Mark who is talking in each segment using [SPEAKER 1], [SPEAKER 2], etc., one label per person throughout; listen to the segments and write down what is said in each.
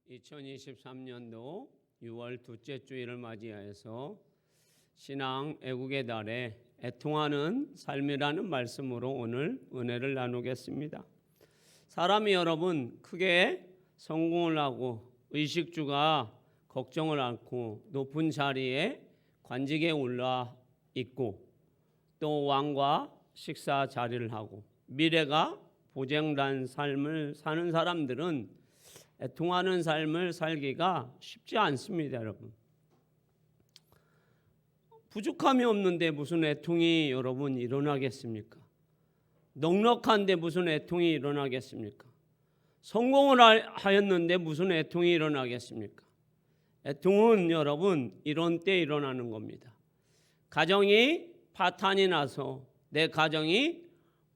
[SPEAKER 1] 2023년도 6월 둘째 주일을 맞이하여서 신앙 애국의 달에 애통하는 삶이라는 말씀으로 오늘 은혜를 나누겠습니다. 사람이 여러분 크게 성공을 하고 의식주가 걱정을 않고 높은 자리에 관직에 올라 있고 또 왕과 식사 자리를 하고 미래가 보장된 삶을 사는 사람들은 애통하는 삶을 살기가 쉽지 않습니다, 여러분. 부족함이 없는데 무슨 애통이 여러분 일어나겠습니까? 넉넉한데 무슨 애통이 일어나겠습니까? 성공을 하였는데 무슨 애통이 일어나겠습니까? 애통은 여러분 이런 때 일어나는 겁니다. 가정이 파탄이 나서 내 가정이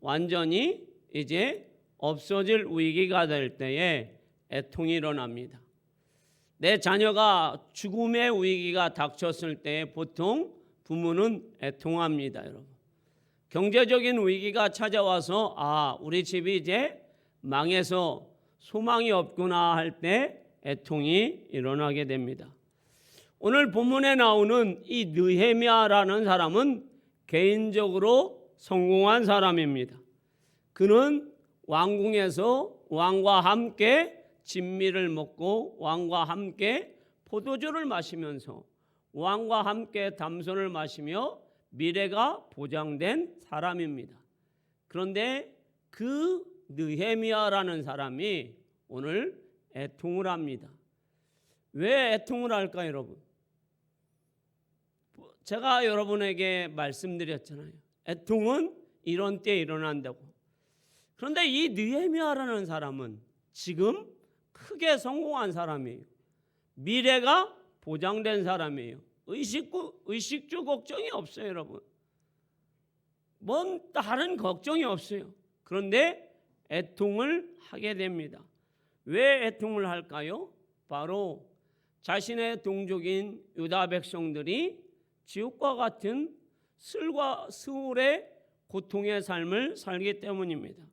[SPEAKER 1] 완전히 이제 없어질 위기가 될 때에 애통이 일어납니다. 내 자녀가 죽음의 위기가 닥쳤을 때 보통 부모는 애통합니다, 여러분. 경제적인 위기가 찾아와서 우리 집이 이제 망해서 소망이 없구나 할 때 애통이 일어나게 됩니다. 오늘 본문에 나오는 이 느헤미야라는 사람은 개인적으로 성공한 사람입니다. 그는 왕궁에서 왕과 함께 진미를 먹고 왕과 함께 포도주를 마시면서 왕과 함께 담소를 마시며 미래가 보장된 사람입니다. 그런데 그 느헤미야라는 사람이 오늘 애통을 합니다. 왜 애통을 할까요, 여러분? 제가 여러분에게 말씀드렸잖아요. 애통은 이런 때에 일어난다고. 그런데 이 느헤미야라는 사람은 지금 크게 성공한 사람이에요. 미래가 보장된 사람이에요. 의식주 걱정이 없어요, 여러분. 뭔 다른 걱정이 없어요. 그런데 애통을 하게 됩니다. 왜 애통을 할까요? 바로 자신의 동족인 유다 백성들이 지옥과 같은 스울의 고통의 삶을 살기 때문입니다.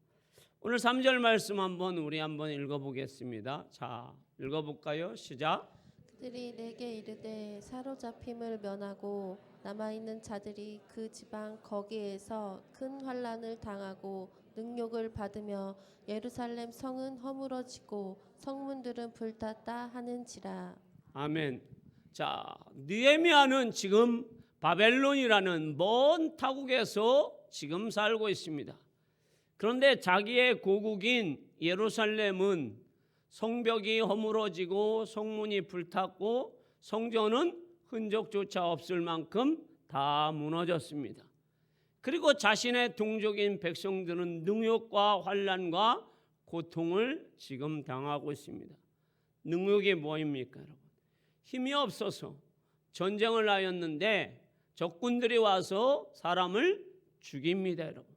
[SPEAKER 1] 오늘 3절 말씀 우리 한번 읽어보겠습니다. 자, 읽어볼까요? 시작.
[SPEAKER 2] 그들이 내게 이르되 사로잡힘을 면하고 남아있는 자들이 그 지방 거기에서 큰 환난을 당하고 능욕을 받으며 예루살렘 성은 허물어지고 성문들은 불탔다 하는지라.
[SPEAKER 1] 아멘. 자, 느헤미야는 지금 바벨론이라는 먼 타국에서 지금 살고 있습니다. 그런데 자기의 고국인 예루살렘은 성벽이 허물어지고 성문이 불탔고 성전은 흔적조차 없을 만큼 다 무너졌습니다. 그리고 자신의 동족인 백성들은 능욕과 환난과 고통을 지금 당하고 있습니다. 능욕이 뭐입니까, 여러분? 힘이 없어서 전쟁을 하였는데 적군들이 와서 사람을 죽입니다, 여러분.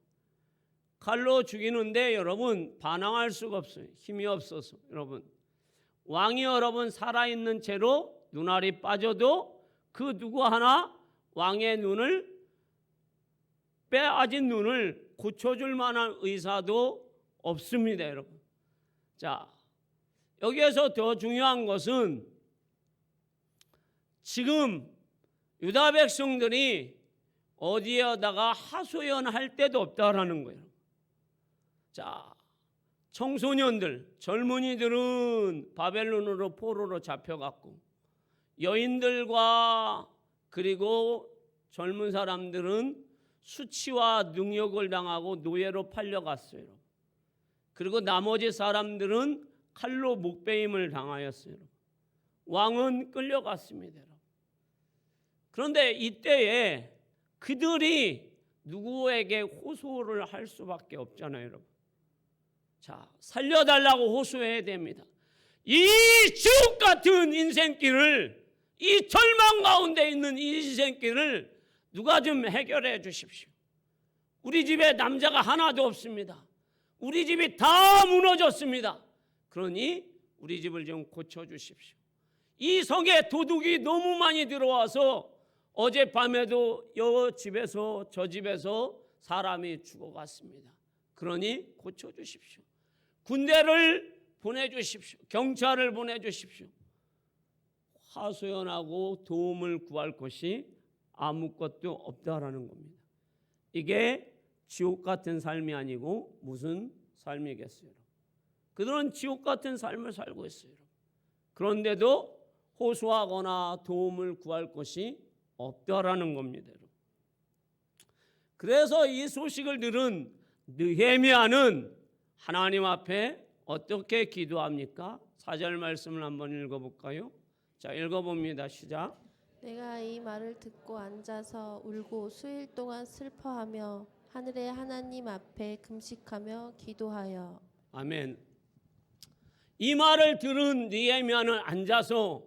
[SPEAKER 1] 칼로 죽이는데 여러분 반항할 수가 없어요. 힘이 없어서. 여러분, 왕이 여러분 살아있는 채로 눈알이 빠져도 그 누구 하나 왕의 눈을 빼앗은 눈을 고쳐줄 만한 의사도 없습니다, 여러분. 자, 여기에서 더 중요한 것은 지금 유다 백성들이 어디에다가 하소연할 데도 없다라는 거예요. 자, 청소년들, 젊은이들은 바벨론으로 포로로 잡혀갔고 여인들과 그리고 젊은 사람들은 수치와 능욕을 당하고 노예로 팔려갔어요. 그리고 나머지 사람들은 칼로 목베임을 당하였어요. 왕은 끌려갔습니다. 그런데 이때에 그들이 누구에게 호소를 할 수밖에 없잖아요, 여러분. 자, 살려달라고 호소해야 됩니다. 이 지옥 같은 인생길을, 이 절망 가운데 있는 이 인생길을 누가 좀 해결해 주십시오. 우리 집에 남자가 하나도 없습니다. 우리 집이 다 무너졌습니다. 그러니 우리 집을 좀 고쳐주십시오. 이 성에 도둑이 너무 많이 들어와서 어젯밤에도 여 집에서 저 집에서 사람이 죽어갔습니다. 그러니 고쳐주십시오. 군대를 보내주십시오. 경찰을 보내주십시오. 하소연하고 도움을 구할 것이 아무것도 없다라는 겁니다. 이게 지옥 같은 삶이 아니고 무슨 삶이겠어요? 그들은 지옥 같은 삶을 살고 있어요. 그런데도 호소하거나 도움을 구할 것이 없다라는 겁니다. 그래서 이 소식을 들은 느헤미야는 하나님 앞에 어떻게 기도합니까? 4절 말씀을 한번 읽어볼까요? 자, 읽어봅니다. 시작.
[SPEAKER 2] 내가 이 말을 듣고 앉아서 울고 수일 동안 슬퍼하며 하늘의 하나님 앞에 금식하며 기도하여.
[SPEAKER 1] 아멘. 이 말을 들은 느헤미야는 앉아서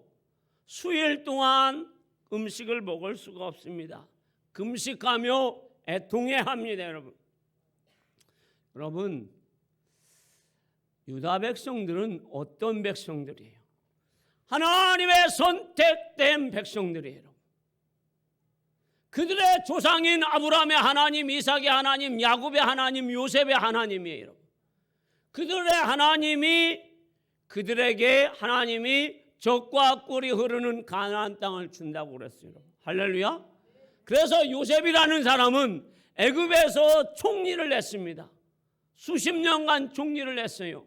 [SPEAKER 1] 수일 동안 음식을 먹을 수가 없습니다. 금식하며 애통해합니다. 여러분, 유다 백성들은 어떤 백성들이에요? 하나님의 선택된 백성들이에요. 그들의 조상인 아브라함의 하나님, 이삭의 하나님, 야곱의 하나님, 요셉의 하나님이에요. 그들의 하나님이 그들에게 하나님이 젖과 꿀이 흐르는 가나안 땅을 준다고 그랬어요. 할렐루야. 그래서 요셉이라는 사람은 애굽에서 총리를 했습니다. 수십 년간 총리를 했어요.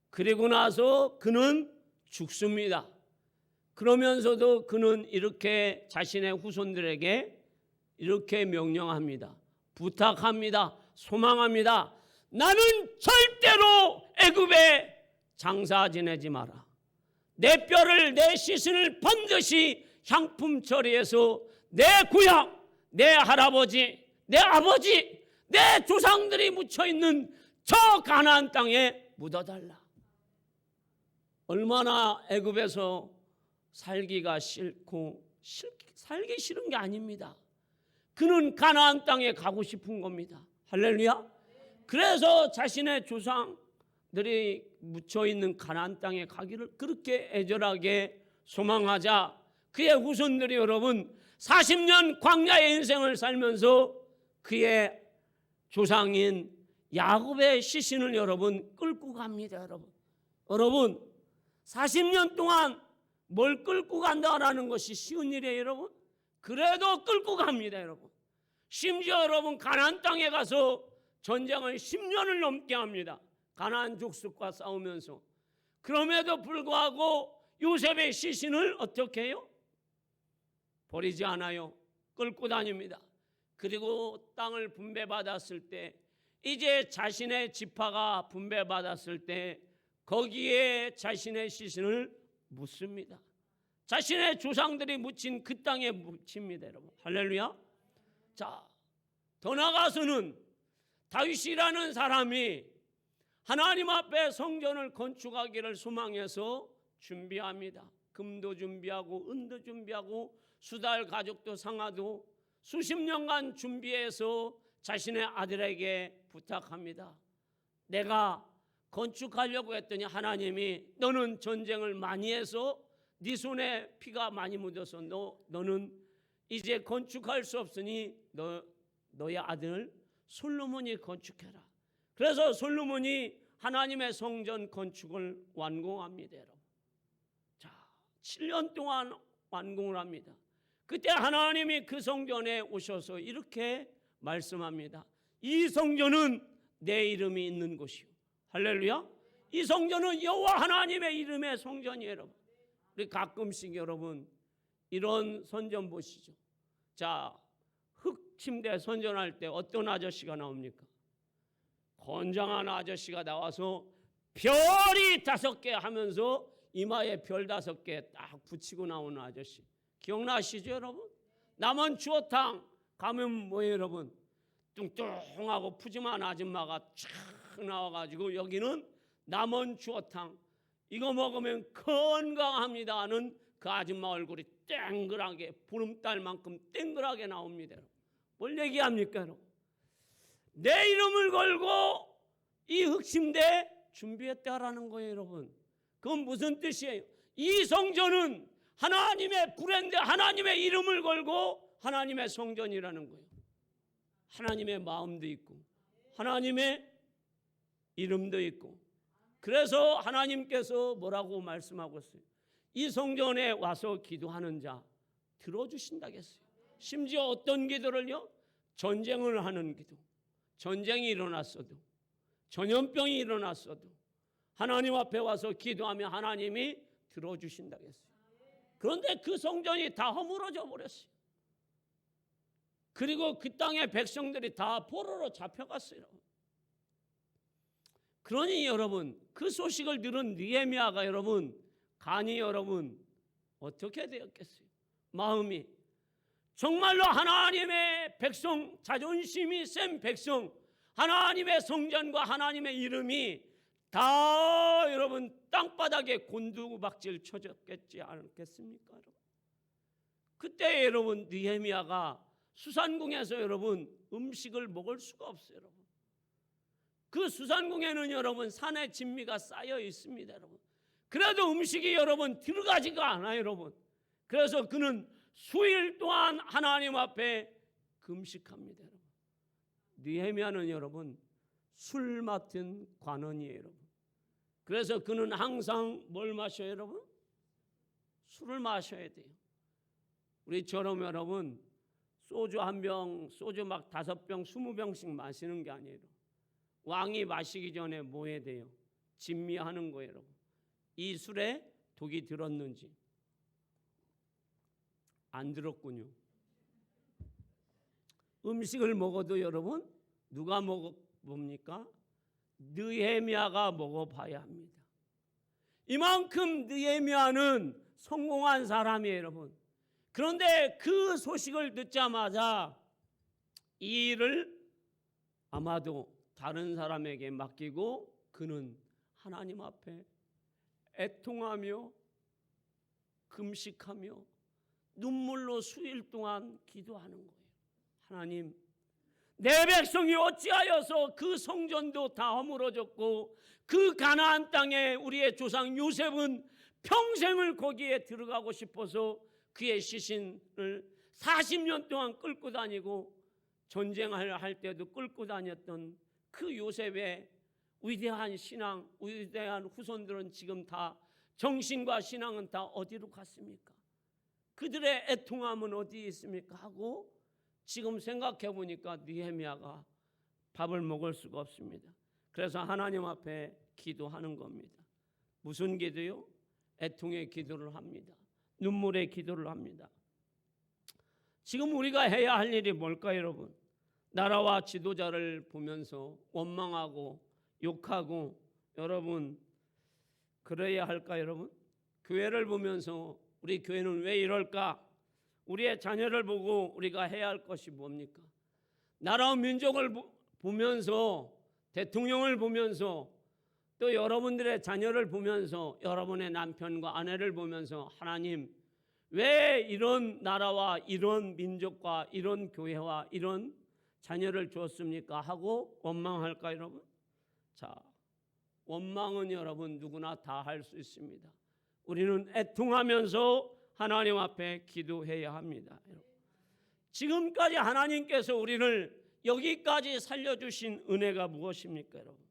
[SPEAKER 1] 그리고 나서 그는 죽습니다. 그러면서도 그는 이렇게 자신의 후손들에게 이렇게 명령합니다. 부탁합니다. 소망합니다. 나는 절대로 애굽에 장사 지내지 마라. 내 뼈를, 내 시신을 반드시 향품 처리해서 내 고향, 내 할아버지, 내 아버지, 내 조상들이 묻혀있는 저 가나안 땅에 묻어달라. 얼마나 애굽에서 살기가 싫고 살기 싫은 게 아닙니다. 그는 가나안 땅에 가고 싶은 겁니다. 할렐루야. 그래서 자신의 조상들이 묻혀있는 가나안 땅에 가기를 그렇게 애절하게 소망하자 그의 후손들이 여러분 40년 광야의 인생을 살면서 그의 조상인 야곱의 시신을 여러분 끌고 갑니다. 여러분 40년 동안 뭘 끌고 간다라는 것이 쉬운 일이에요. 여러분 그래도 끌고 갑니다. 여러분 심지어 여러분 가나안 땅에 가서 전쟁을 10년을 넘게 합니다. 가나안 족속과 싸우면서. 그럼에도 불구하고 요셉의 시신을 어떻게 해요? 버리지 않아요. 끌고 다닙니다. 그리고 땅을 분배받았을 때 이제 자신의 지파가 분배받았을 때 거기에 자신의 시신을 묻습니다. 자신의 조상들이 묻힌 그 땅에 묻힙니다. 여러분 할렐루야. 자, 더 나아가서는 다윗이라는 사람이 하나님 앞에 성전을 건축하기를 소망해서 준비합니다. 금도 준비하고 은도 준비하고 수달 가죽도 상하도 수십 년간 준비해서 자신의 아들에게 부탁합니다. 내가 건축하려고 했더니 하나님이 너는 전쟁을 많이 해서 네 손에 피가 많이 묻어서 너는 이제 건축할 수 없으니 너의 아들 솔로몬이 건축해라. 그래서 솔로몬이 하나님의 성전 건축을 완공합니다. 여러분. 자, 7년 동안 완공을 합니다. 그때 하나님이 그 성전에 오셔서 이렇게 말씀합니다. 이 성전은 내 이름이 있는 곳이요. 할렐루야. 이 성전은 여호와 하나님의 이름의 성전이에요. 여러분. 우리 가끔씩 여러분 이런 선전 보시죠. 자, 흙 침대 선전할 때 어떤 아저씨가 나옵니까? 건장한 아저씨가 나와서 별이 5개 하면서 이마에 별 5개 딱 붙이고 나오는 아저씨. 기억나시죠 여러분? 남원 추어탕 가면 뭐예요 여러분? 뚱뚱하고 푸짐한 아줌마가 쫙 나와가지고 여기는 남원 추어탕 이거 먹으면 건강합니다 하는 그 아줌마 얼굴이 땡글하게 보름달만큼 땡글하게 나옵니다. 뭘 얘기합니까 여러분? 내 이름을 걸고 이 흑침대 준비했다라는 거예요 여러분. 그건 무슨 뜻이에요? 이 성전은 하나님의 브랜드, 하나님의 이름을 걸고 하나님의 성전이라는 거예요. 하나님의 마음도 있고 하나님의 이름도 있고 그래서 하나님께서 뭐라고 말씀하고 있어요? 이 성전에 와서 기도하는 자 들어주신다겠어요. 심지어 어떤 기도를요? 전쟁을 하는 기도. 전쟁이 일어났어도, 전염병이 일어났어도 하나님 앞에 와서 기도하면 하나님이 들어주신다겠어요. 그런데 그 성전이 다 허물어져 버렸어요. 그리고 그 땅의 백성들이 다 포로로 잡혀갔어요. 그러니 여러분, 그 소식을 들은 느헤미야가 여러분, 간이 여러분 어떻게 되었겠어요? 마음이 정말로 하나님의 백성, 자존심이 센 백성, 하나님의 성전과 하나님의 이름이 다 여러분 땅바닥에 곤두박질 쳐졌겠지 않겠습니까? 여러분? 그때 여러분 느헤미야가 수산궁에서 여러분 음식을 먹을 수가 없어요. 여러분. 그 수산궁에는 여러분 산의 진미가 쌓여 있습니다. 여러분. 그래도 음식이 여러분 들어가지가 않아요. 여러분. 그래서 그는 수일 동안 하나님 앞에 금식합니다. 여러분. 느헤미야는 여러분 술 맡은 관원이에요. 여러분. 그래서 그는 항상 뭘 마셔요? 여러분? 술을 마셔야 돼요. 우리처럼 여러분 소주 한 병, 소주 막 5병, 20병씩 마시는 게 아니에요. 왕이 마시기 전에 뭐 해야 돼요? 진미하는 거예요. 여러분. 이 술에 독이 들었는지 안 들었군요. 음식을 먹어도 여러분 누가 먹어봅니까? 느헤미야가 먹어봐야 합니다. 이만큼 느헤미야는 성공한 사람이에요. 여러분. 그런데 그 소식을 듣자마자 이 일을 아마도 다른 사람에게 맡기고 그는 하나님 앞에 애통하며 금식하며 눈물로 수일 동안 기도하는 거예요. 하나님, 내 백성이 어찌하여서 그 성전도 다 허물어졌고 그 가나안 땅에 우리의 조상 요셉은 평생을 거기에 들어가고 싶어서 그의 시신을 40년 동안 끌고 다니고 전쟁을 할 때도 끌고 다녔던 그 요셉의 위대한 신앙, 위대한 후손들은 지금 다 정신과 신앙은 다 어디로 갔습니까? 그들의 애통함은 어디에 있습니까? 하고 지금 생각해 보니까 느헤미야가 밥을 먹을 수가 없습니다. 그래서 하나님 앞에 기도하는 겁니다. 무슨 기도요? 애통의 기도를 합니다. 눈물의 기도를 합니다. 지금 우리가 해야 할 일이 뭘까요, 여러분? 나라와 지도자를 보면서 원망하고 욕하고 여러분 그래야 할까요, 여러분? 교회를 보면서 우리 교회는 왜 이럴까? 우리의 자녀를 보고 우리가 해야 할 것이 뭡니까? 나라와 민족을 보면서 대통령을 보면서 또 여러분들의 자녀를 보면서 여러분의 남편과 아내를 보면서 하나님 왜 이런 나라와 이런 민족과 이런 교회와 이런 자녀를 주었습니까? 하고 원망할까요, 여러분? 자, 원망은 여러분 누구나 다 할 수 있습니다. 우리는 애통하면서 하나님 앞에 기도해야 합니다. 지금까지 하나님께서 우리를 여기까지 살려주신 은혜가 무엇입니까, 여러분?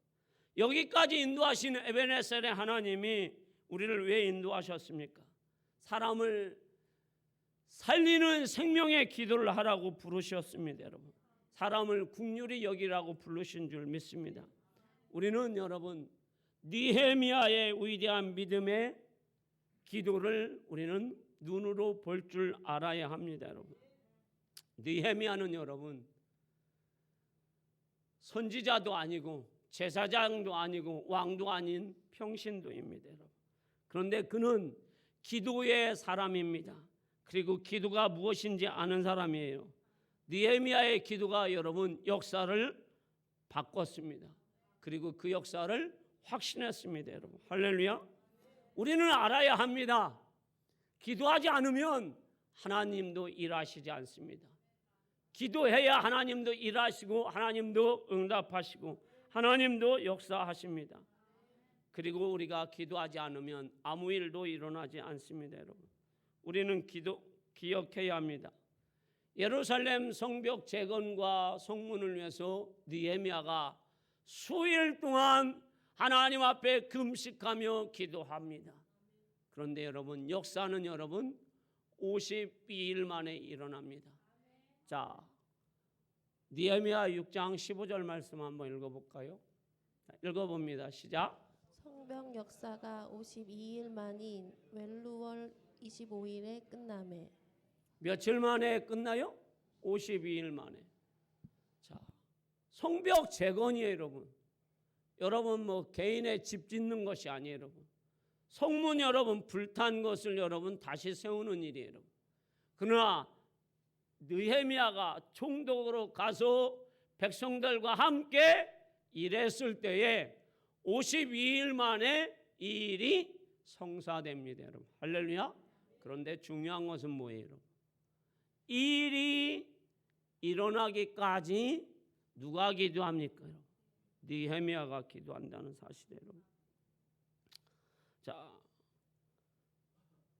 [SPEAKER 1] 여기까지 인도하신 에베네셀의 하나님이 우리를 왜 인도하셨습니까? 사람을 살리는 생명의 기도를 하라고 부르셨습니다, 여러분. 사람을 긍휼히 여기라고 부르신 줄 믿습니다. 우리는 여러분 느헤미야의 위대한 믿음의 기도를 우리는 눈으로 볼 줄 알아야 합니다, 여러분. 느헤미야는 여러분 선지자도 아니고 제사장도 아니고 왕도 아닌 평신도입니다, 여러분. 그런데 그는 기도의 사람입니다. 그리고 기도가 무엇인지 아는 사람이에요. 느헤미야의 기도가 여러분 역사를 바꿨습니다. 그리고 그 역사를 확신했습니다, 여러분. 할렐루야. 우리는 알아야 합니다. 기도하지 않으면 하나님도 일하시지 않습니다. 기도해야 하나님도 일하시고 하나님도 응답하시고 하나님도 역사하십니다. 그리고 우리가 기도하지 않으면 아무 일도 일어나지 않습니다, 여러분. 우리는 기억해야 합니다. 예루살렘 성벽 재건과 성문을 위해서 느헤미야가 수일 동안 하나님 앞에 금식하며 기도합니다. 그런데 여러분, 역사는 여러분 52일 만에 일어납니다. 자, 느헤미야 6장 15절 말씀 한번 읽어볼까요? 읽어봅니다. 시작.
[SPEAKER 2] 성벽 역사가 52일 만인 웰루월 25일에 끝나매.
[SPEAKER 1] 며칠 만에 끝나요? 52일 만에. 자, 성벽 재건이에요, 여러분. 여러분 뭐 개인의 집 짓는 것이 아니에요, 여러분. 성문 여러분 불탄 것을 여러분 다시 세우는 일이에요, 여러분. 그러나 느헤미야가 총독으로 가서 백성들과 함께 일했을 때에 52일 만에 이 일이 성사됩니다, 여러분. 할렐루야. 그런데 중요한 것은 뭐예요, 여러분? 이 일이 일어나기까지 누가 기도합니까, 여러분? 느헤미야가 기도한다는 사실이에요, 여러분. 자,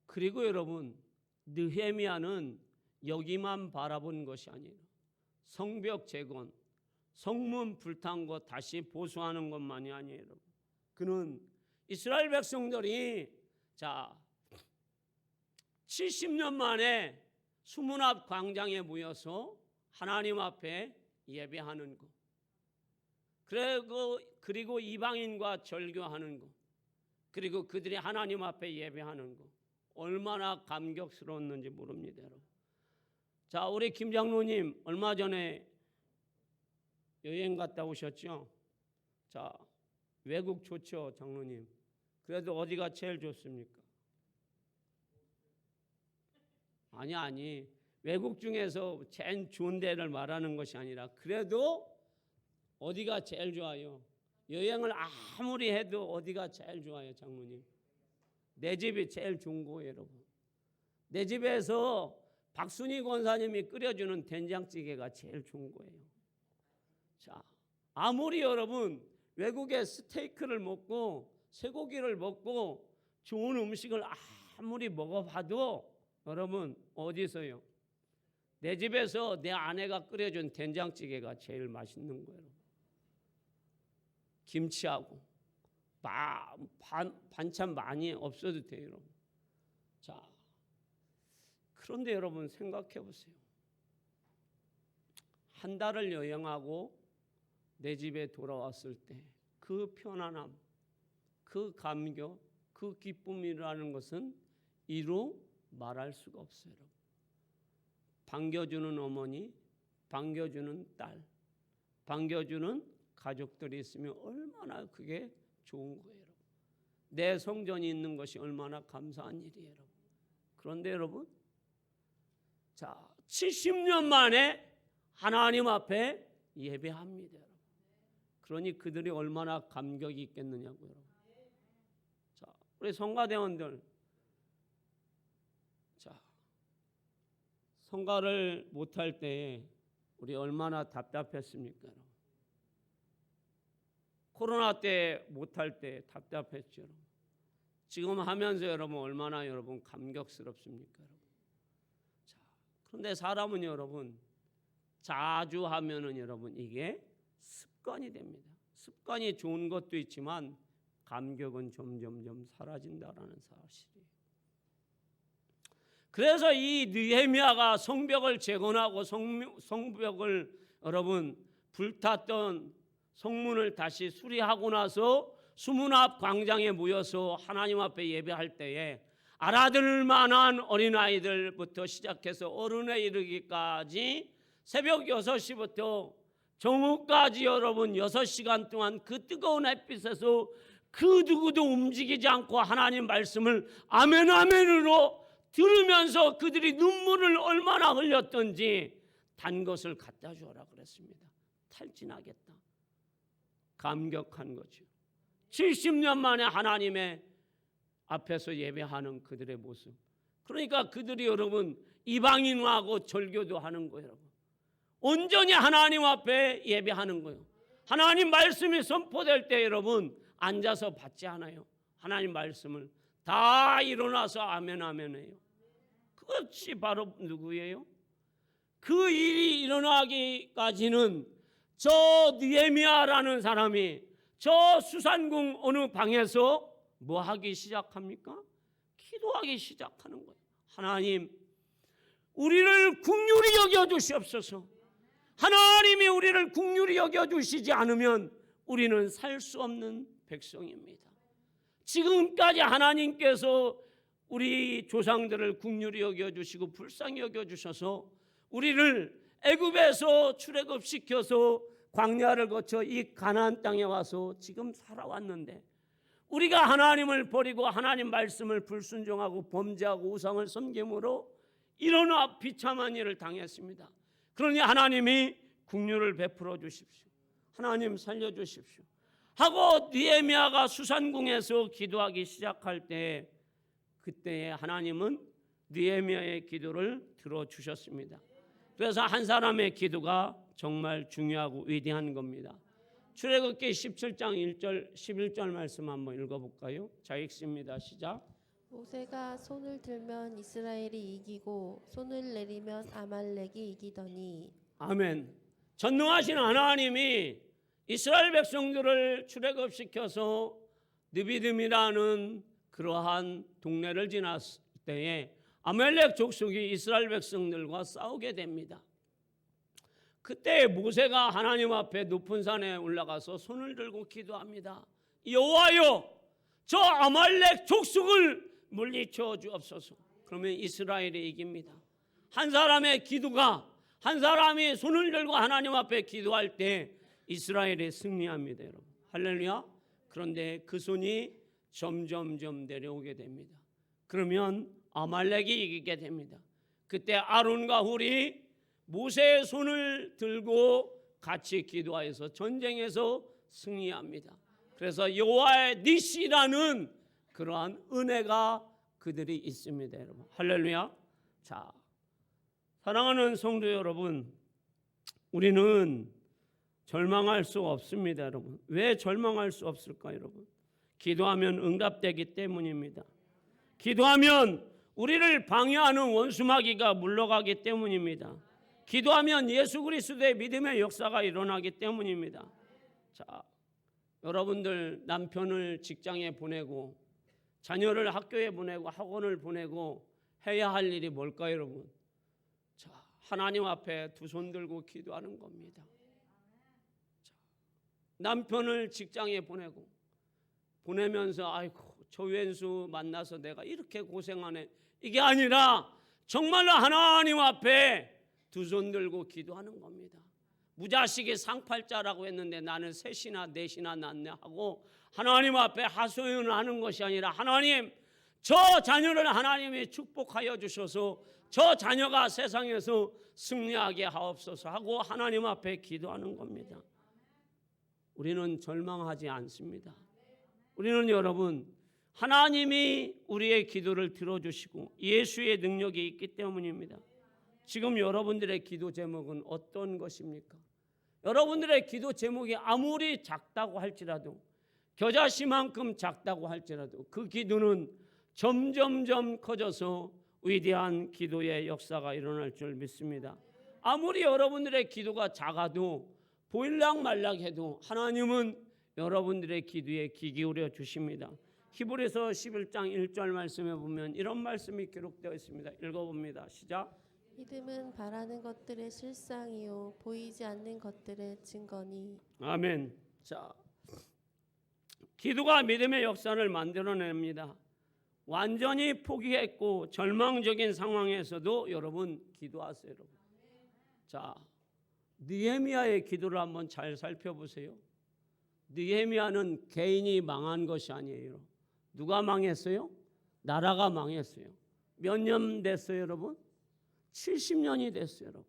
[SPEAKER 1] 그리고 여러분, 느헤미야는 여기만 바라본 것이 아니에요. 성벽 재건, 성문 불탄 것 다시 보수하는 것만이 아니에요, 여러분. 그는 이스라엘 백성들이 자 70년 만에 수문 앞 광장에 모여서 하나님 앞에 예배하는 것, 그리고 이방인과 절교하는 것, 그리고 그들이 하나님 앞에 예배하는 것, 얼마나 감격스러웠는지 모릅니다, 여러분. 자, 우리 김 장로님 얼마 전에 여행 갔다 오셨죠? 자, 외국 좋죠, 장로님. 그래도 어디가 제일 좋습니까? 아니, 외국 중에서 제일 좋은 데를 말하는 것이 아니라 그래도 어디가 제일 좋아요? 여행을 아무리 해도 어디가 제일 좋아요, 장로님? 내 집이 제일 좋은 거예요, 여러분. 내 집에서 박순희 권사님이 끓여주는 된장찌개가 제일 좋은 거예요. 자, 아무리 여러분 외국의 스테이크를 먹고 쇠고기를 먹고 좋은 음식을 아무리 먹어봐도 여러분 어디서요? 내 집에서 내 아내가 끓여준 된장찌개가 제일 맛있는 거예요. 김치하고 반찬 많이 없어도 돼요, 여러분. 자, 그런데 여러분 생각해 보세요. 한 달을 여행하고 내 집에 돌아왔을 때 그 편안함, 그 감격, 그 기쁨이라는 것은 이루 말할 수가 없어요, 여러분. 반겨주는 어머니, 반겨주는 딸, 반겨주는 가족들이 있으면 얼마나 그게 좋은 거예요, 여러분. 내 성전이 있는 것이 얼마나 감사한 일이에요, 여러분. 그런데 여러분, 자, 70년 만에 하나님 앞에 예배합니다, 여러분. 그러니 그들이 얼마나 감격이 있겠느냐고요, 여러분. 자, 우리 성가대원들, 자, 성가를 못할 때에 우리 얼마나 답답했습니까, 여러분. 코로나 때 못할 때 답답했죠, 여러분. 지금 하면서 여러분 얼마나 여러분 감격스럽습니까, 여러분. 자, 그런데 사람은 여러분 자주 하면은 여러분 이게 습관이 됩니다. 습관이 좋은 것도 있지만 감격은 점점점 사라진다라는 사실이에요. 그래서 이 느헤미야가 성벽을 재건하고 성벽을 여러분 불탔던 성문을 다시 수리하고 나서 수문 앞 광장에 모여서 하나님 앞에 예배할 때에 알아들 만한 어린아이들부터 시작해서 어른에 이르기까지 새벽 6시부터 정오까지 여러분 6시간 동안 그 뜨거운 햇빛에서 그 누구도 움직이지 않고 하나님 말씀을 아멘 아멘으로 들으면서 그들이 눈물을 얼마나 흘렸던지 단 것을 갖다 주어라 그랬습니다. 탈진하겠다. 감격한 거죠. 70년 만에 하나님의 앞에서 예배하는 그들의 모습. 그러니까 그들이 여러분 이방인하고 절교도 하는 거예요, 여러분. 온전히 하나님 앞에 예배하는 거예요. 하나님 말씀이 선포될 때 여러분 앉아서 받지 않아요. 하나님 말씀을 다 일어나서 아멘 아멘 해요. 그것이 바로 누구예요? 그 일이 일어나기까지는 저 느헤미야라는 사람이 저 수산궁 어느 방에서 뭐 하기 시작합니까? 기도하기 시작하는 거예요. 하나님, 우리를 긍휼히 여겨주시옵소서. 하나님이 우리를 긍휼히 여겨주시지 않으면 우리는 살 수 없는 백성입니다. 지금까지 하나님께서 우리 조상들을 긍휼히 여겨주시고 불쌍히 여겨주셔서 우리를 애굽에서 출애굽시켜서 광야를 거쳐 이 가나안 땅에 와서 지금 살아왔는데, 우리가 하나님을 버리고 하나님 말씀을 불순종하고 범죄하고 우상을 섬김으로 이런 비참한 일을 당했습니다. 그러니 하나님이 긍휼을 베풀어 주십시오. 하나님 살려주십시오 하고 느헤미야가 수산궁에서 기도하기 시작할 때, 그때에 하나님은 느헤미야의 기도를 들어주셨습니다. 그래서 한 사람의 기도가 정말 중요하고 위대한 겁니다. 출애굽기 17장 1절 11절 말씀 한번 읽어볼까요? 자, 읽습니다. 시작.
[SPEAKER 2] 모세가 손을 들면 이스라엘이 이기고 손을 내리면 아말렉이 이기더니.
[SPEAKER 1] 아멘. 전능하신 하나님이 이스라엘 백성들을 출애굽시켜서 느비딤이라는 그러한 동네를 지났을 때에 아말렉 족속이 이스라엘 백성들과 싸우게 됩니다. 그때 모세가 하나님 앞에 높은 산에 올라가서 손을 들고 기도합니다. 여호와여, 저 아말렉 족속을 물리쳐 주옵소서. 그러면 이스라엘이 이깁니다. 한 사람의 기도가, 한 사람이 손을 들고 하나님 앞에 기도할 때 이스라엘이 승리합니다, 여러분. 할렐루야. 그런데 그 손이 점점점 내려오게 됩니다. 그러면 아말렉이 이기게 됩니다. 그때 아론과 훌이 모세의 손을 들고 같이 기도하여서 전쟁에서 승리합니다. 그래서 여호와의 니시라는 그러한 은혜가 그들이 있습니다, 여러분. 할렐루야. 자, 사랑하는 성도 여러분, 우리는 절망할 수 없습니다, 여러분. 왜 절망할 수 없을까, 여러분? 기도하면 응답되기 때문입니다. 기도하면 우리를 방해하는 원수마귀가 물러가기 때문입니다. 기도하면 예수 그리스도의 믿음의 역사가 일어나기 때문입니다. 자, 여러분들 남편을 직장에 보내고 자녀를 학교에 보내고 학원을 보내고 해야 할 일이 뭘까요, 여러분? 자, 하나님 앞에 두 손 들고 기도하는 겁니다. 자, 남편을 직장에 보내면서 아이고 저 왼수 만나서 내가 이렇게 고생하네, 이게 아니라 정말로 하나님 앞에 두 손 들고 기도하는 겁니다. 무자식이 상팔자라고 했는데 나는 셋이나 넷이나 낳네 하고 하나님 앞에 하소연을 하는 것이 아니라, 하나님, 저 자녀를 하나님이 축복하여 주셔서 저 자녀가 세상에서 승리하게 하옵소서 하고 하나님 앞에 기도하는 겁니다. 우리는 절망하지 않습니다. 우리는 여러분, 하나님이 우리의 기도를 들어주시고 예수의 능력이 있기 때문입니다. 지금 여러분들의 기도 제목은 어떤 것입니까? 여러분들의 기도 제목이 아무리 작다고 할지라도, 겨자씨만큼 작다고 할지라도 그 기도는 점점점 커져서 위대한 기도의 역사가 일어날 줄 믿습니다. 아무리 여러분들의 기도가 작아도 보일락말락해도 하나님은 여러분들의 기도에 귀 기울여 주십니다. 히브리서 11장 1절 말씀에 보면 이런 말씀이 기록되어 있습니다. 읽어봅니다. 시작.
[SPEAKER 2] 믿음은 바라는 것들의 실상이요 보이지 않는 것들의 증거니.
[SPEAKER 1] 아멘. 자, 기도가 믿음의 역사를 만들어냅니다. 완전히 포기했고 절망적인 상황에서도 여러분 기도하세요, 여러분. 자, 느헤미야의 기도를 한번 잘 살펴보세요. 느헤미야는 개인이 망한 것이 아니에요. 누가 망했어요? 나라가 망했어요. 몇 년 됐어요, 여러분? 70년이 됐어요, 여러분.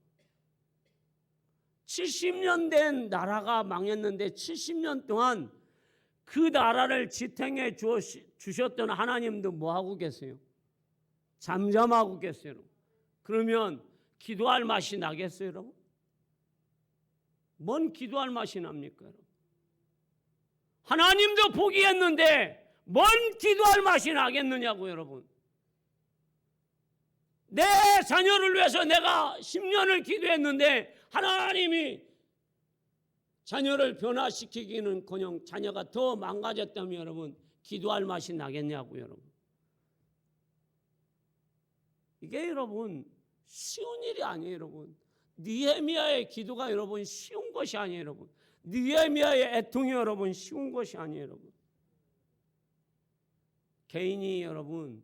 [SPEAKER 1] 70년 된 나라가 망했는데 70년 동안 그 나라를 지탱해 주셨던 하나님도 뭐 하고 계세요? 잠잠하고 계세요. 그러면 기도할 맛이 나겠어요, 여러분? 뭔 기도할 맛이 납니까, 여러분? 하나님도 포기했는데 뭔 기도할 맛이 나겠느냐고, 여러분. 내 자녀를 위해서 내가 10년을 기도했는데 하나님이 자녀를 변화시키기는커녕 자녀가 더 망가졌다면 여러분 기도할 맛이 나겠냐고요, 여러분. 이게 여러분 쉬운 일이 아니에요, 여러분. 느헤미야의 기도가 여러분 쉬운 것이 아니에요, 여러분. 느헤미야의 애통이 여러분 쉬운 것이 아니에요, 여러분. 개인이 여러분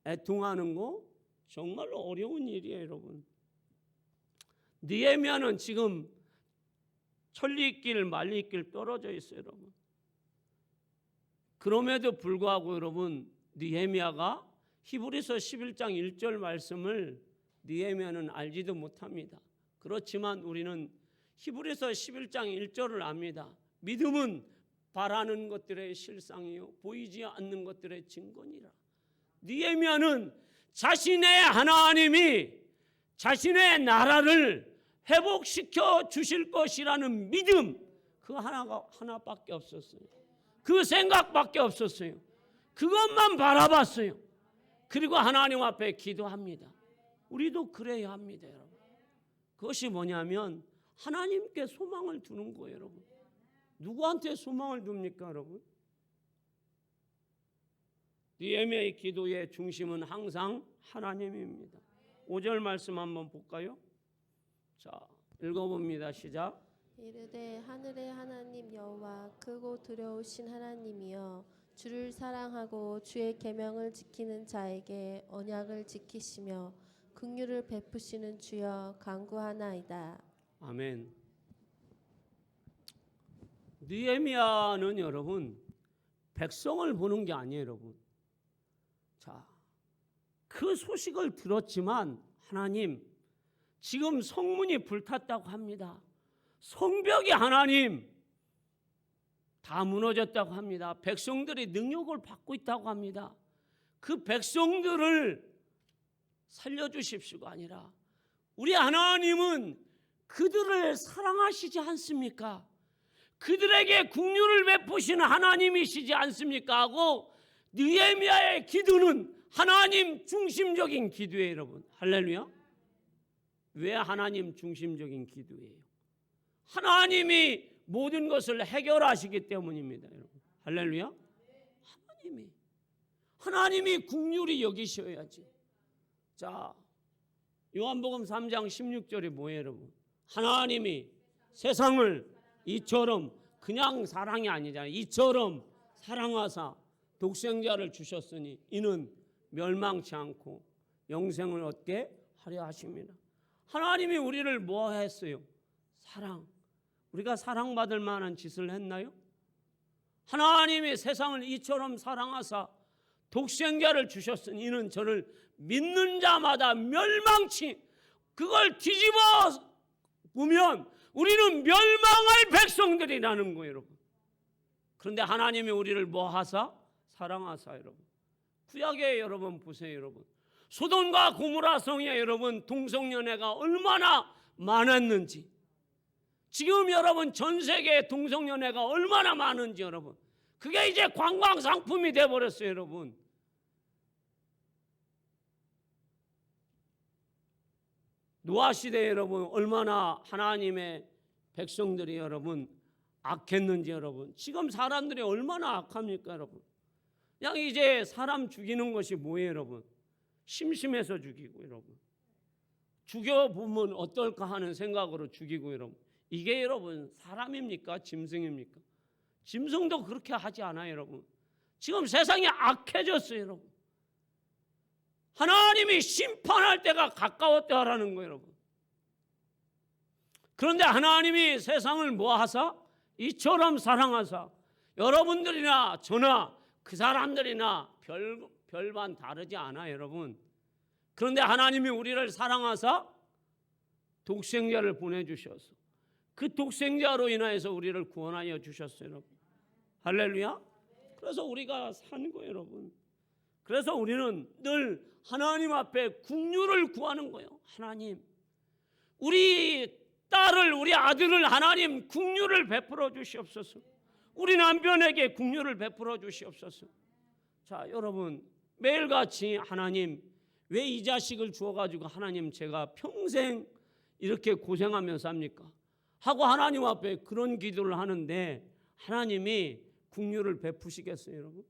[SPEAKER 1] 애통하는 거 정말로 어려운 일이에요, 여러분. 느헤미야는 지금 천리길 말리길 떨어져 있어요, 여러분. 그럼에도 불구하고 여러분 느헤미야가 히브리서 11장 1절 말씀을 느헤미야는 알지도 못합니다. 그렇지만 우리는 히브리서 11장 1절을 압니다. 믿음은 바라는 것들의 실상이요 보이지 않는 것들의 증거니라. 느헤미야는 자신의 하나님이 자신의 나라를 회복시켜 주실 것이라는 믿음, 그 하나밖에 없었어요. 그 생각밖에 없었어요. 그것만 바라봤어요. 그리고 하나님 앞에 기도합니다. 우리도 그래야 합니다, 여러분. 그것이 뭐냐면 하나님께 소망을 두는 거예요, 여러분. 누구한테 소망을 둡니까, 여러분? 느헤미야의 기도의 중심은 항상 하나님입니다. 5절 말씀 한번 볼까요? 자, 읽어봅니다. 시작.
[SPEAKER 2] 이르되 하늘의 하나님 여호와 크고 두려우신 하나님이여 주를 사랑하고 주의 계명을 지키는 자에게 언약을 지키시며 긍휼을 베푸시는 주여 간구하나이다.
[SPEAKER 1] 아멘. 느헤미야는 여러분 백성을 보는 게 아니에요, 여러분. 자, 그 소식을 들었지만 하나님 지금 성문이 불탔다고 합니다. 성벽이 하나님 다 무너졌다고 합니다. 백성들이 능욕을 받고 있다고 합니다. 그 백성들을 살려주십시오가 아니라 우리 하나님은 그들을 사랑하시지 않습니까? 그들에게 긍휼을 베푸시는 하나님이시지 않습니까? 하고 느헤미야의 기도는 하나님 중심적인 기도예요, 여러분. 할렐루야. 왜 하나님 중심적인 기도예요? 하나님이 모든 것을 해결하시기 때문입니다, 여러분. 할렐루야. 하나님이 긍휼히 여기셔야지. 자, 요한복음 3장 16절이 뭐예요, 여러분? 하나님이 세상을 이처럼 그냥 사랑이 아니잖아요. 이처럼 사랑하사 독생자를 주셨으니 이는 멸망치 않고 영생을 얻게 하려 하십니다. 하나님이 우리를 뭐 했어요? 사랑. 우리가 사랑받을 만한 짓을 했나요? 하나님이 세상을 이처럼 사랑하사 독생자를 주셨으니 이는 저를 믿는 자마다 멸망치, 그걸 뒤집어 보면 우리는 멸망할 백성들이라는 거예요, 여러분. 그런데 하나님이 우리를 뭐 하사? 사랑하사, 여러분. 구약에 여러분 보세요, 여러분. 소돔과 고모라 성에 여러분 동성연애가 얼마나 많았는지, 지금 여러분 전 세계에 동성연애가 얼마나 많은지 여러분, 그게 이제 관광 상품이 돼버렸어요, 여러분. 노아 시대에 여러분 얼마나 하나님의 백성들이 여러분 악했는지 여러분, 지금 사람들이 얼마나 악합니까, 여러분? 그냥 이제 사람 죽이는 것이 뭐예요, 여러분? 심심해서 죽이고, 여러분. 죽여보면 어떨까 하는 생각으로 죽이고, 여러분. 이게 여러분 사람입니까? 짐승입니까? 짐승도 그렇게 하지 않아요, 여러분. 지금 세상이 악해졌어요, 여러분. 하나님이 심판할 때가 가까웠다라는 거예요, 여러분. 그런데 하나님이 세상을 뭐 하사? 이처럼 사랑하사 여러분들이나 저나 그 사람들이나 별반 다르지 않아요, 여러분. 그런데 하나님이 우리를 사랑하사 독생자를 보내주셔서 그 독생자로 인하여서 우리를 구원하여 주셨어요, 여러분. 할렐루야. 그래서 우리가 사는 거예요, 여러분. 그래서 우리는 늘 하나님 앞에 긍휼을 구하는 거예요. 하나님, 우리 딸을, 우리 아들을 하나님 긍휼을 베풀어 주시옵소서. 우리 남편에게 긍휼을 베풀어 주시옵소서. 자, 여러분, 매일같이 하나님, 왜 이 자식을 주어가지고 하나님 제가 평생 이렇게 고생하면서 합니까? 하고 하나님 앞에 그런 기도를 하는데 하나님이 긍휼을 베푸시겠어요, 여러분?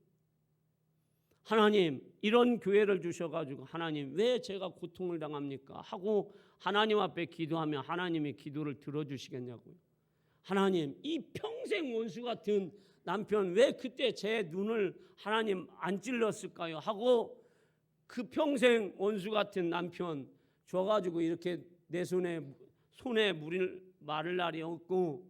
[SPEAKER 1] 하나님 이런 교회를 주셔가지고 하나님 왜 제가 고통을 당합니까? 하고 하나님 앞에 기도하면 하나님이 기도를 들어주시겠냐고요. 하나님 이 평생 원수 같은 남편 왜 그때 제 눈을 하나님 안 찔렀을까요? 하고 그 평생 원수 같은 남편 줘가지고 이렇게 내 손에 마를 날이 없고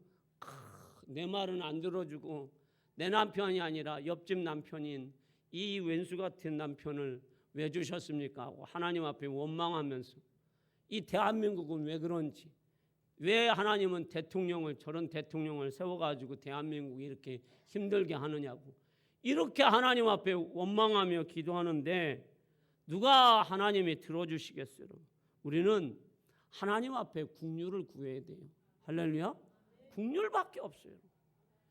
[SPEAKER 1] 내 말은 안 들어주고 내 남편이 아니라 옆집 남편인 이 왼수 같은 남편을 왜 주셨습니까? 하고 하나님 앞에 원망하면서 이 대한민국은 왜 그런지, 왜 하나님은 저런 대통령을 세워가지고 대한민국이 이렇게 힘들게 하느냐고 이렇게 하나님 앞에 원망하며 기도하는데 누가 하나님이 들어주시겠어요? 우리는 하나님 앞에 긍휼을 구해야 돼요. 할렐루야. 긍휼밖에 없어요.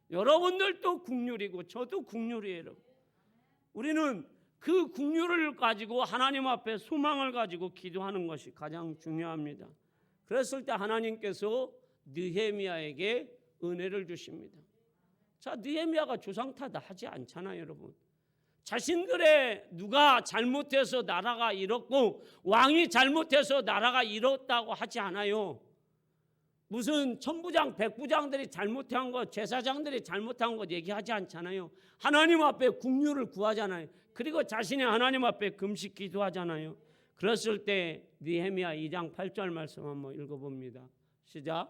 [SPEAKER 1] 여러분들도 긍휼이고 저도 긍휼이에요. 여러분. 우리는 그 긍휼을 가지고 하나님 앞에 소망을 가지고 기도하는 것이 가장 중요합니다. 그랬을 때 하나님께서 느헤미야에게 은혜를 주십니다. 자, 느헤미야가 조상탓 하지 않잖아요, 여러분. 자신들의 누가 잘못해서 나라가 이렇고 왕이 잘못해서 나라가 이렇다고 하지 않아요. 무슨 천부장, 백부장들이 잘못한 것, 제사장들이 잘못한 것 얘기하지 않잖아요. 하나님 앞에 긍휼을 구하잖아요. 그리고 자신이 하나님 앞에 금식 기도하잖아요. 그랬을 때 느헤미야 2장 8절 말씀 한번 읽어봅니다. 시작.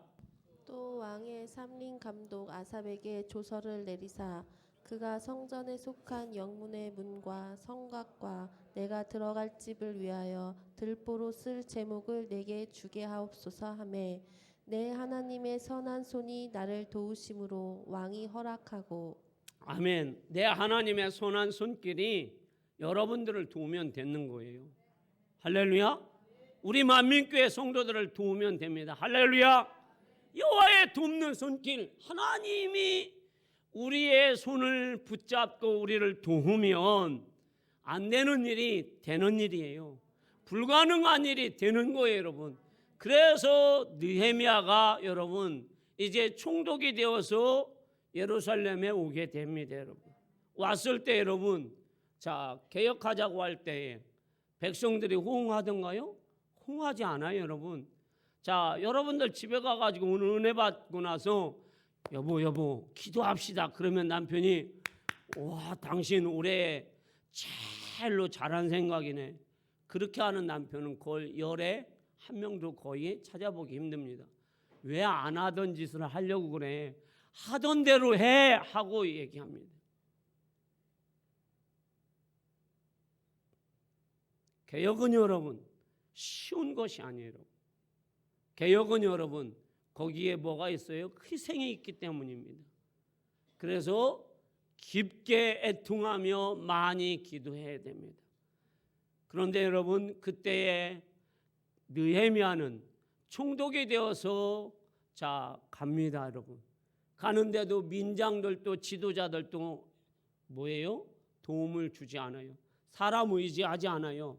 [SPEAKER 2] 또 왕의 삼린 감독 아삽에게 조서를 내리사 그가 성전에 속한 영문의 문과 성곽과 내가 들어갈 집을 위하여 들보로 쓸 제목을 내게 주게 하옵소서 하매 내 하나님의 선한 손이 나를 도우심으로 왕이 허락하고.
[SPEAKER 1] 아멘. 내 하나님의 선한 손길이 여러분들을 도우면 되는 거예요. 할렐루야. 우리 만민교회 성도들을 도우면 됩니다. 할렐루야. 여호와의 돕는 손길, 하나님이 우리의 손을 붙잡고 우리를 도우면 안 되는 일이 되는 일이에요. 불가능한 일이 되는 거예요, 여러분. 그래서 느헤미야가 여러분 이제 총독이 되어서 예루살렘에 오게 됩니다, 여러분. 왔을 때 여러분, 자, 개혁하자고 할 때 백성들이 호응하던가요? 호응하지 않아요, 여러분. 자, 여러분들 집에 가가지고 오늘 은혜 받고 나서 여보 기도합시다. 그러면 남편이 와, 당신 올해 제일로 잘한 생각이네. 그렇게 하는 남편은 거의 열에 한 명도 거의 찾아보기 힘듭니다. 왜 안 하던 짓을 하려고 그래? 하던 대로 해 하고 얘기합니다. 개혁은 여러분 쉬운 것이 아니에요. 개혁은 여러분 거기에 뭐가 있어요? 희생이 있기 때문입니다. 그래서 깊게 애통하며 많이 기도해야 됩니다. 그런데 여러분 그때에 느헤미야는 총독이 되어서 자 갑니다, 여러분. 가는데도 민장들도 지도자들도 뭐예요? 도움을 주지 않아요. 사람 의지하지 않아요.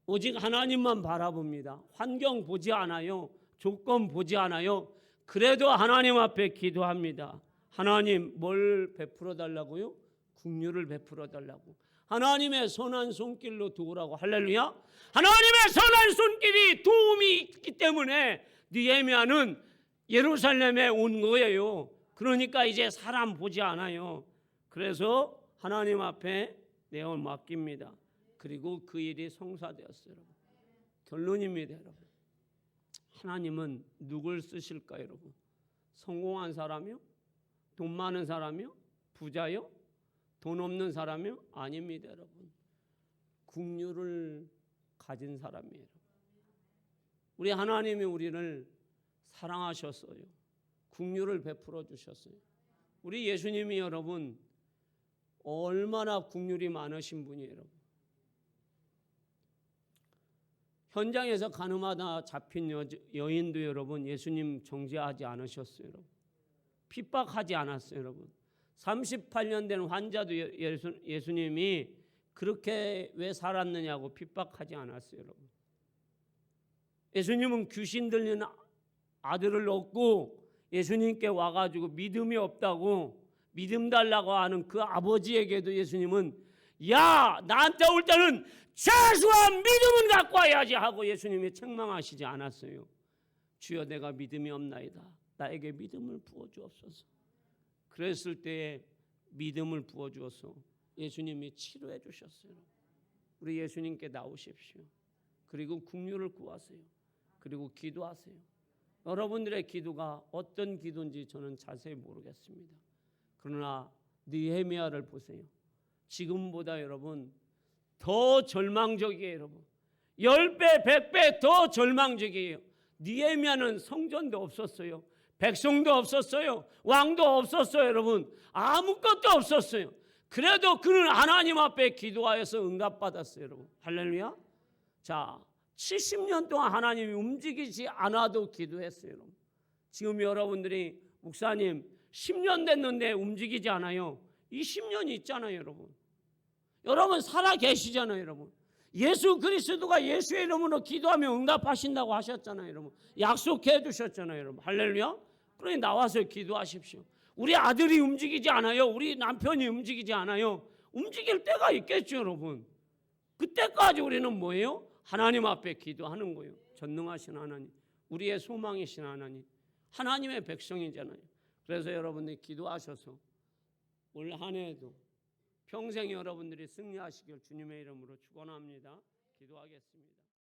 [SPEAKER 1] 오직 하나님만 바라봅니다. 환경 보지 않아요. 조건 보지 않아요. 그래도 하나님 앞에 기도합니다. 하나님 뭘 베풀어 달라고요? 긍휼을 베풀어 달라고. 하나님의 선한 손길로 도우라고. 할렐루야. 하나님의 선한 손길이 도움이 있기 때문에 느헤미야는 예루살렘에 온 거예요. 그러니까 이제 사람 보지 않아요. 그래서 하나님 앞에 내어 맡깁니다. 그리고 그 일이 성사되었어요. 여러분. 결론입니다, 여러분. 하나님은 누굴 쓰실까요, 여러분? 성공한 사람이요? 돈 많은 사람이요? 부자요? 돈 없는 사람이요? 아닙니다, 여러분. 긍휼을 가진 사람이에요. 우리 하나님이 우리를 사랑하셨어요. 긍휼을 베풀어 주셨어요. 우리 예수님이 여러분 얼마나 긍휼이 많으신 분이에요, 여러분. 현장에서 가늠하다 잡힌 여인도 여러분 예수님 정죄하지 않으셨어요, 여러분. 핍박하지 않았어요, 여러분. 38년 된 환자도 예수님이 그렇게 왜 살았느냐고 핍박하지 않았어요, 여러분. 예수님은 귀신 들리는 아들을 얻고 예수님께 와가지고 믿음이 없다고 믿음 달라고 하는 그 아버지에게도 예수님은 야, 나한테 올 때는 최소한 믿음은 갖고 와야지 하고 예수님이 책망하시지 않았어요. 주여 내가 믿음이 없나이다. 나에게 믿음을 부어주옵소서. 그랬을 때에 믿음을 부어주어서 예수님이 치료해 주셨어요. 우리 예수님께 나오십시오. 그리고 긍휼을 구하세요. 그리고 기도하세요. 여러분들의 기도가 어떤 기도인지 저는 자세히 모르겠습니다. 그러나 느헤미야를 보세요. 지금보다 여러분 더 절망적이에요. 여러분 10배 100배 더 절망적이에요. 느헤미야는 성전도 없었어요. 백성도 없었어요. 왕도 없었어요. 여러분 아무것도 없었어요. 그래도 그는 하나님 앞에 기도하여서 응답받았어요. 여러분 할렐루야. 자 70년 동안 하나님이 움직이지 않아도 기도했어요. 여러분. 지금 여러분들이 목사님 10년 됐는데 움직이지 않아요. 20년이 있잖아요. 여러분 살아 계시잖아요. 여러분 예수 그리스도가 예수의 이름으로 기도하면 응답하신다고 하셨잖아요. 여러분 약속해 주셨잖아요. 여러분 할렐루야. 그러니 나와서 기도하십시오. 우리 아들이 움직이지 않아요. 우리 남편이 움직이지 않아요. 움직일 때가 있겠죠. 여러분 그때까지 우리는 뭐예요? 하나님 앞에 기도하는 거예요. 전능하신 하나님, 우리의 소망이신 하나님, 하나님의 백성이잖아요. 그래서 여러분들이 기도하셔서 올 한 해에도 평생 여러분들이 승리하시길 주님의 이름으로 축원합니다. 기도하겠습니다.